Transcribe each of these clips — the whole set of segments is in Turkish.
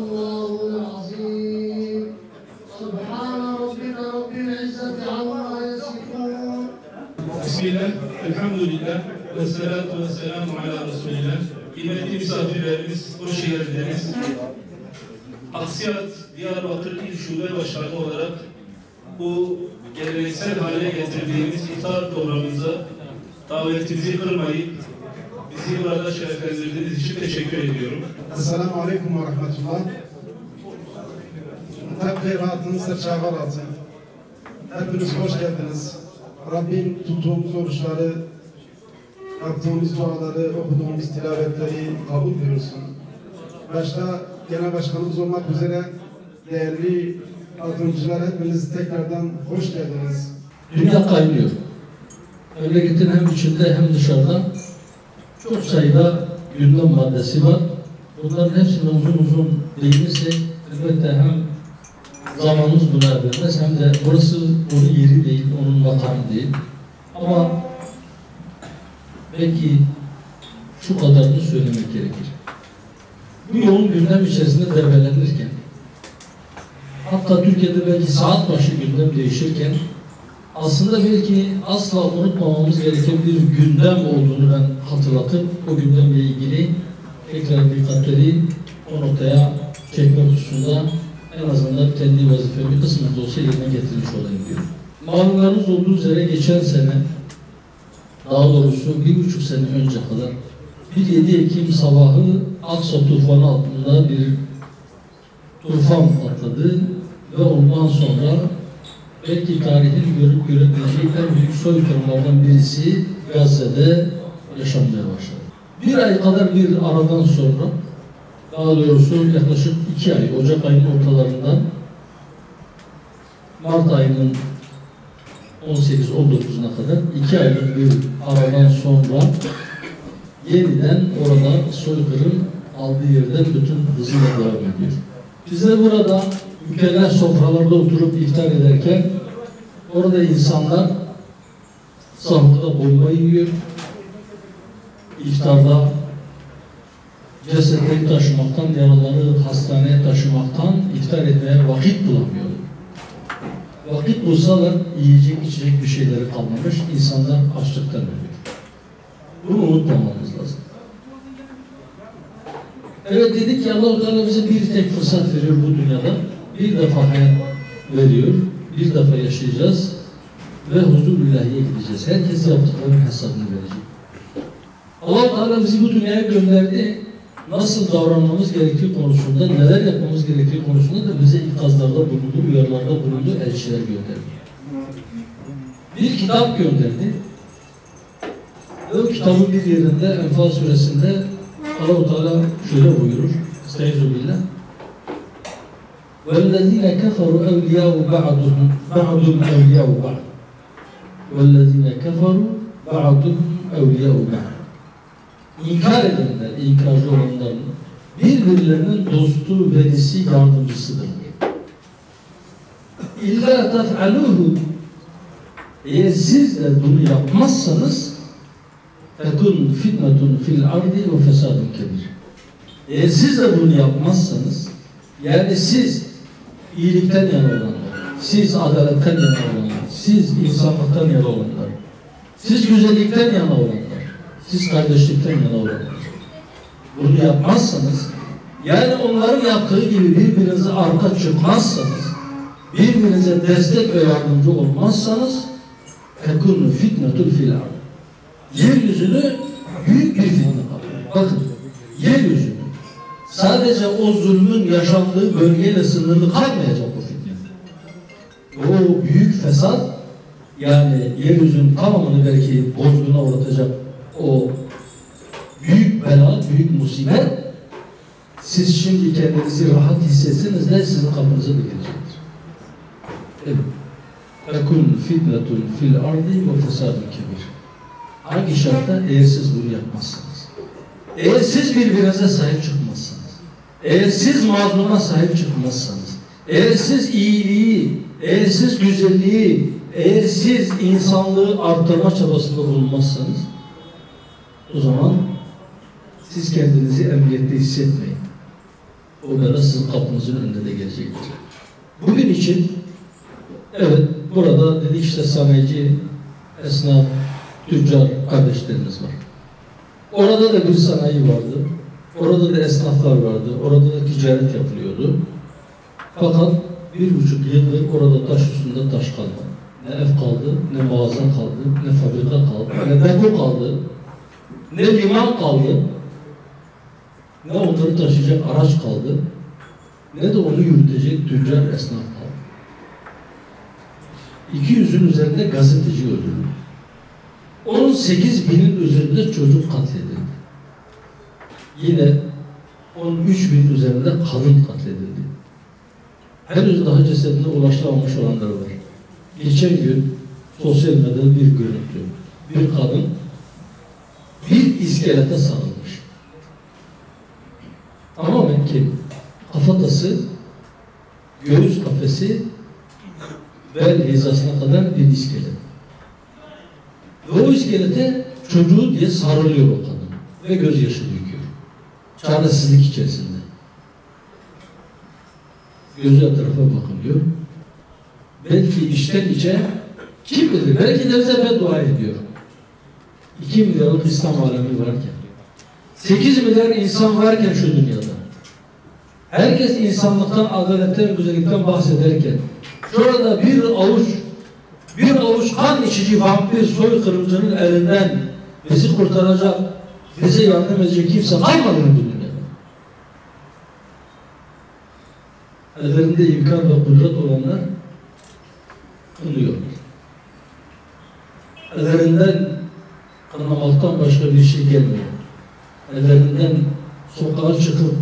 الله العظيم سبحان ربك رب العزة عما يصفون. بسم الله, elhamdülillah ve salatu ve selamu ala Resulillah. Kıymetli misafirlerimiz, hoş geldiniz. Aksiyat Diyarbakır İl Şube Başkanı olarak bu geleneksel hale getirdiğimiz iftar programımıza davetimizi kırmayıp bizi burada şereflendirdiğiniz için teşekkür ediyorum. Esselamu Aleyküm ve Rahmetullah. Tabi rahatınız çağır altın. Hepiniz hoş geldiniz. Rabbim tuttuğumuz oruçları, yaptığımız duaları, okuduğumuz tilavetleri kabul buyursun. Başta Genel Başkanımız olmak üzere değerli katılımcılar, hepiniz tekrardan hoş geldiniz. Dünya kaynıyor. Memleketin hem içinde hem dışarıda çok sayıda gündem maddesi var. Bunların hepsini uzun değinirsek elbette hem zamanımız buna vermez hem de burası onun yeri değil, onun makamı değil. Ama belki şu kadarını söylemek gerekir. Bu yoğun gündem içerisinde develenirken, hatta Türkiye'de belki saat başı gündem değişirken, aslında belki asla unutmamamız gereken bir gündem olduğunu ben hatırlatıp o gündemle ilgili tekrar dikkatleri o noktaya çekmek hususunda en azından kendi vazifemi kısmen de olsa yerine getirmiş olayım diyorum. Malumlarınız olduğu üzere geçen sene, daha doğrusu 1,5 sene önce kadar 7 Ekim sabahı Aksa tufanı altında bir tufan patladı ve ondan sonra belki tarihin görüp görebileceği en büyük soykırımlardan birisi Gazze'de yaşanmaya başladı. Bir ay kadar bir aradan sonra, daha doğrusu yaklaşık 2 ay, Ocak ayının ortalarından Mart ayının 18-19'una kadar 2 aylık bir aradan sonra yeniden orada soykırım aldığı yerden bütün hızıyla devam ediyor. Biz de burada mükellef sofralarda oturup iftar ederken orada insanlar sahurda bomba yiyor, iftarda cesetleri taşımaktan, yaraları hastaneye taşımaktan iftar etmeye vakit bulamıyor. Vakit bulsalar yiyecek içecek bir şeyleri kalmamış, insanlar açlıktan ölüyor. Bunu unutmamamız lazım. Evet, dedik ki Allah-u Teala bize bir tek fırsat veriyor bu dünyada. Bir defa hayat veriyor, bir defa yaşayacağız ve huzur ilahiye gideceğiz. Herkes yaptıklarının hesabını verecek. Allah-u Teala bizi bu dünyaya gönderdi. Nasıl davranmamız gerektiği konusunda, neler yapmamız gerektiği konusunda da bize ikazlarda bulundu, uyarılarda bulundu, elçiler gönderdi. Bir kitap gönderdi. Ve o kitabın bir yerinde Enfal suresinde Allah-u Teala şöyle buyurur. Estaizu billah. وَالَّذ۪ينَ كَفَرُوا اَوْلِيَاءُ بَعْضُهُمْ اَوْلِيَاءُ بَعْضٍ وَالَّذ۪ينَ كَفَرُوا بَعْضُهُمْ اَوْلِيَاءُ بَعْضٍ. İnkar edenler, inkarcı olanların birbirlerinin dostu, velisi, yardımcısıdır. İlla tef'aluhu, eğer siz de bunu yapmazsanız tekun fitnetun fil ardi ve fesadun kebir. Eğer siz de bunu yapmazsanız, yani siz iyilikten yana olanlar, siz adaletten yana olanlar, siz insanlıktan yana olanlar, siz güzellikten yana olanlar, siz kardeşlikten yana olanlar, bunu yapmazsanız, yani onların yaptığı gibi birbirinize arka çıkmazsanız, birbirinize destek ve yardımcı olmazsanız tekun fitnetun fil ardi. Yeryüzünü büyük bir fitne kapıyor. Bakın, yeryüzünü sadece o zulmün yaşandığı bölgeyle sınırlı kalmayacak o fitne. O büyük fesat, yani yeryüzünün tamamını belki bozguna uğratacak o büyük bela, büyük musibet, siz şimdi kendinizi rahat hissetseniz de sizin kapınıza da gelecektir. Evet. Tekun fitnetun fil ardi ve fesadun kebir. Hangi şartta? Eğer siz bunu yapmazsanız. Eğer siz birbirinize sahip çıkmazsanız. Eğer siz mazluma sahip çıkmazsanız. Eğer siz iyiliği, eğer siz güzelliği, eğer siz insanlığı arttırma çabasında bulunmazsanız, o zaman siz kendinizi emniyette hissetmeyin. o bela sizin kapınızın önünde de gelecektir. Bugün için evet burada dedik işte sanayici, esnaf, tüccar kardeşlerimiz var. Orada da bir sanayi vardı. Orada da esnaflar vardı. Orada da ticaret yapılıyordu. Fakat 1,5 yıldır orada taş üstünde taş kalmadı. Ne ev kaldı, ne mağaza kaldı, ne fabrika kaldı, ne depo kaldı, ne liman kaldı, ne onları taşıyacak araç kaldı, ne de onu yürütecek tüccar esnaf kaldı. 200'ün üzerinde gazeteci öldürüldü. 18.000'in üzerinde çocuk katledildi. Yine 13.000 üzerinde kadın katledildi. Henüz daha cesedine ulaşılamamış olanlar var. Geçen gün sosyal medyada bir görüntü. Bir kadın bir iskelete sarılmış. Tamamen kim? Kafatası, göğüs kafesi, bel hizasına kadar bir iskelet. Ve o iskelete çocuğu diye sarılıyor o kadın. Ve gözyaşı döküyor. Çaresizlik içerisinde. Gözü etrafa bakılıyor. Belki içten içe kim bilir? Belki de bize beddua ediyor. 2 milyarlık İslam alemi varken, 8 milyar insan varken şu dünyada, herkes insanlıktan, adaletten, güzellikten bahsederken, şurada bir avuç kan içici vampir soykırımcının elinden bizi kurtaracak, bize yardım edecek kimse kalmadı mı bu dünyada? Ellerinde imkan ve kudret olanlar kılıyorlar. Ellerinden kınamaktan başka bir şey gelmiyor. Ellerinden sokağa çıkıp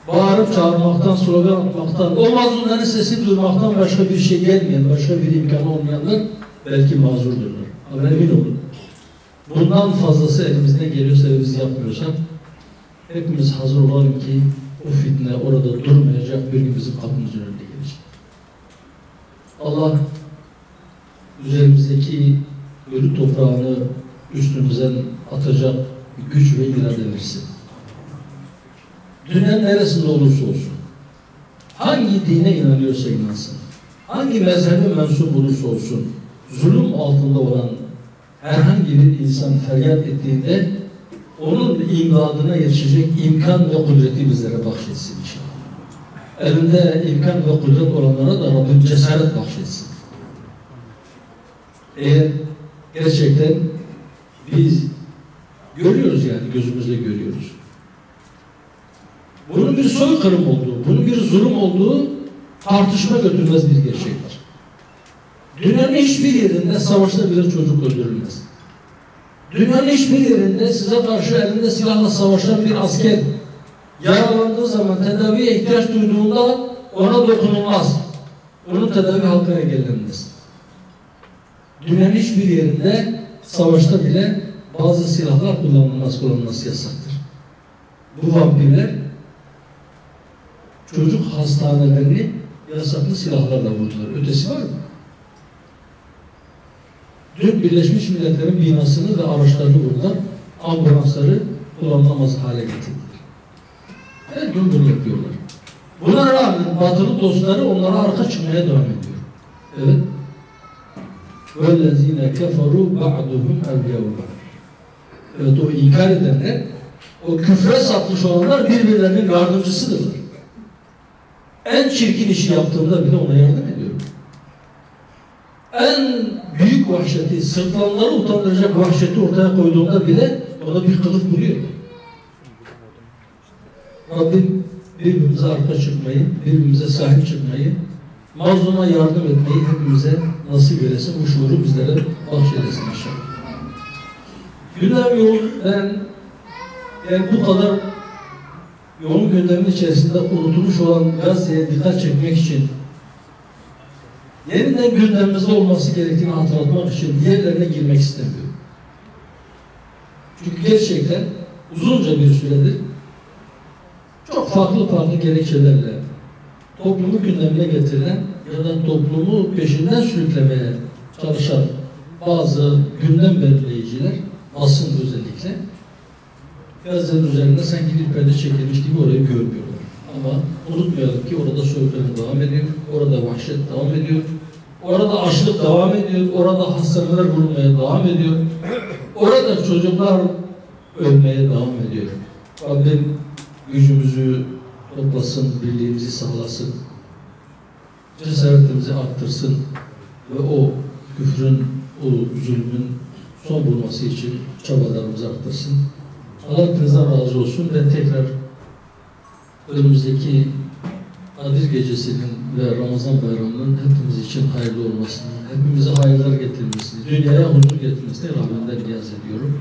bağırıp çağırmaktan, slogan atmaktan, o mazlumların sesini duymaktan başka bir şey gelmeyen, başka bir imkanı olmayanlar belki mazurdurlar. Ama emin olun, bundan fazlası elimizden geliyorsa ve biz yapmıyorsak hepimiz hazır olalım ki o fitne orada durmayacak, bir gün bizim kapımızın önünde gelecek. Allah üzerimizdeki ölü toprağını üstümüzden atacak güç ve irade versin. Dünyanın neresinde olursa olsun, hangi dine inanıyorsa inansın, hangi mezhebe mensup olursa olsun, zulüm altında olan herhangi bir insan feryat ettiğinde onun imdadına yetişecek imkan ve kudreti bizlere bahşetsin inşallah. Elinde imkan ve kudret olanlara da Rabbim cesaret bahşetsin. Eğer gerçekten biz görüyoruz, yani gözümüzle görüyoruz, bunun bir soykırım olduğu, bunun bir zulüm olduğu tartışma götürmez bir gerçektir. Dünyanın hiçbir yerinde savaşta bile çocuk öldürülmez. Dünyanın hiçbir yerinde size karşı elinde silahla savaşan bir asker yaralandığı zaman, tedaviye ihtiyaç duyduğunda ona dokunulmaz. Onun tedavi hakkı engellenmez. Dünyanın hiçbir yerinde savaşta bile bazı silahlar kullanılması yasaktır. Bu vampirler çocuk hastanelerini yasaklı silahlarla vurdular. Ötesi var mı? Dün Birleşmiş Milletler'in binasını ve araçlarını vurdular. Ambulansları kullanılamaz hale getirdiler. Her gün bunu yapıyorlar. Buna rağmen batılı dostları onlara arka çıkmaya devam ediyor. Evet. وَالَّذ۪ينَ كَفَرُوا بَعْدُهُمْ اَوْلِيَاءُ. Evet, o inkar edenler, o küfre sapmış olanlar birbirlerinin yardımcısıdırlar. En çirkin işi yaptığında bile ona yardım ediyor. En büyük vahşeti, sırtlanları utandıracak vahşeti ortaya koyduğunda bile ona bir kılıf buluyor. Rabbim birbirimize arka çıkmayı, birbirimize sahip çıkmayı, mazluma yardım etmeyi hepimize nasip eylesin, bu şuuru bizlere bahşeylesin inşallah. Gündem yoğun, yani bu kadar yoğun gündemin içerisinde unutulmuş olan Gazze'ye dikkat çekmek için, yeniden gündemimizde olması gerektiğini hatırlatmak için diğerlerine girmek istemiyorum. Çünkü gerçekten uzunca bir süredir çok farklı gerekçelerle toplumu gündemine getirilen ya da toplumu peşinden sürüklemeye çalışan bazı gündem belirleyiciler, basın özellikle, Gazze'nin üzerinde sanki bir perde çekilmiş gibi orayı görmüyorlar. Ama unutmayalım ki orada soykırım devam ediyor, orada vahşet devam ediyor, orada açlık devam ediyor, orada hastaneler bulunmaya devam ediyor, orada çocuklar ölmeye devam ediyor. Rabbim gücümüzü toplasın, birliğimizi sağlasın, cesaretimizi arttırsın ve o küfrün, o zulmün son bulması için çabalarımızı arttırsın. Allah hepinizden razı olsun ve tekrar önümüzdeki Kadir Gecesi'nin ve Ramazan Bayramı'nın hepimiz için hayırlı olmasını, hepimize hayırlar getirmesini, dünyaya huzur getirmesini Rabbimden niyaz ediyorum.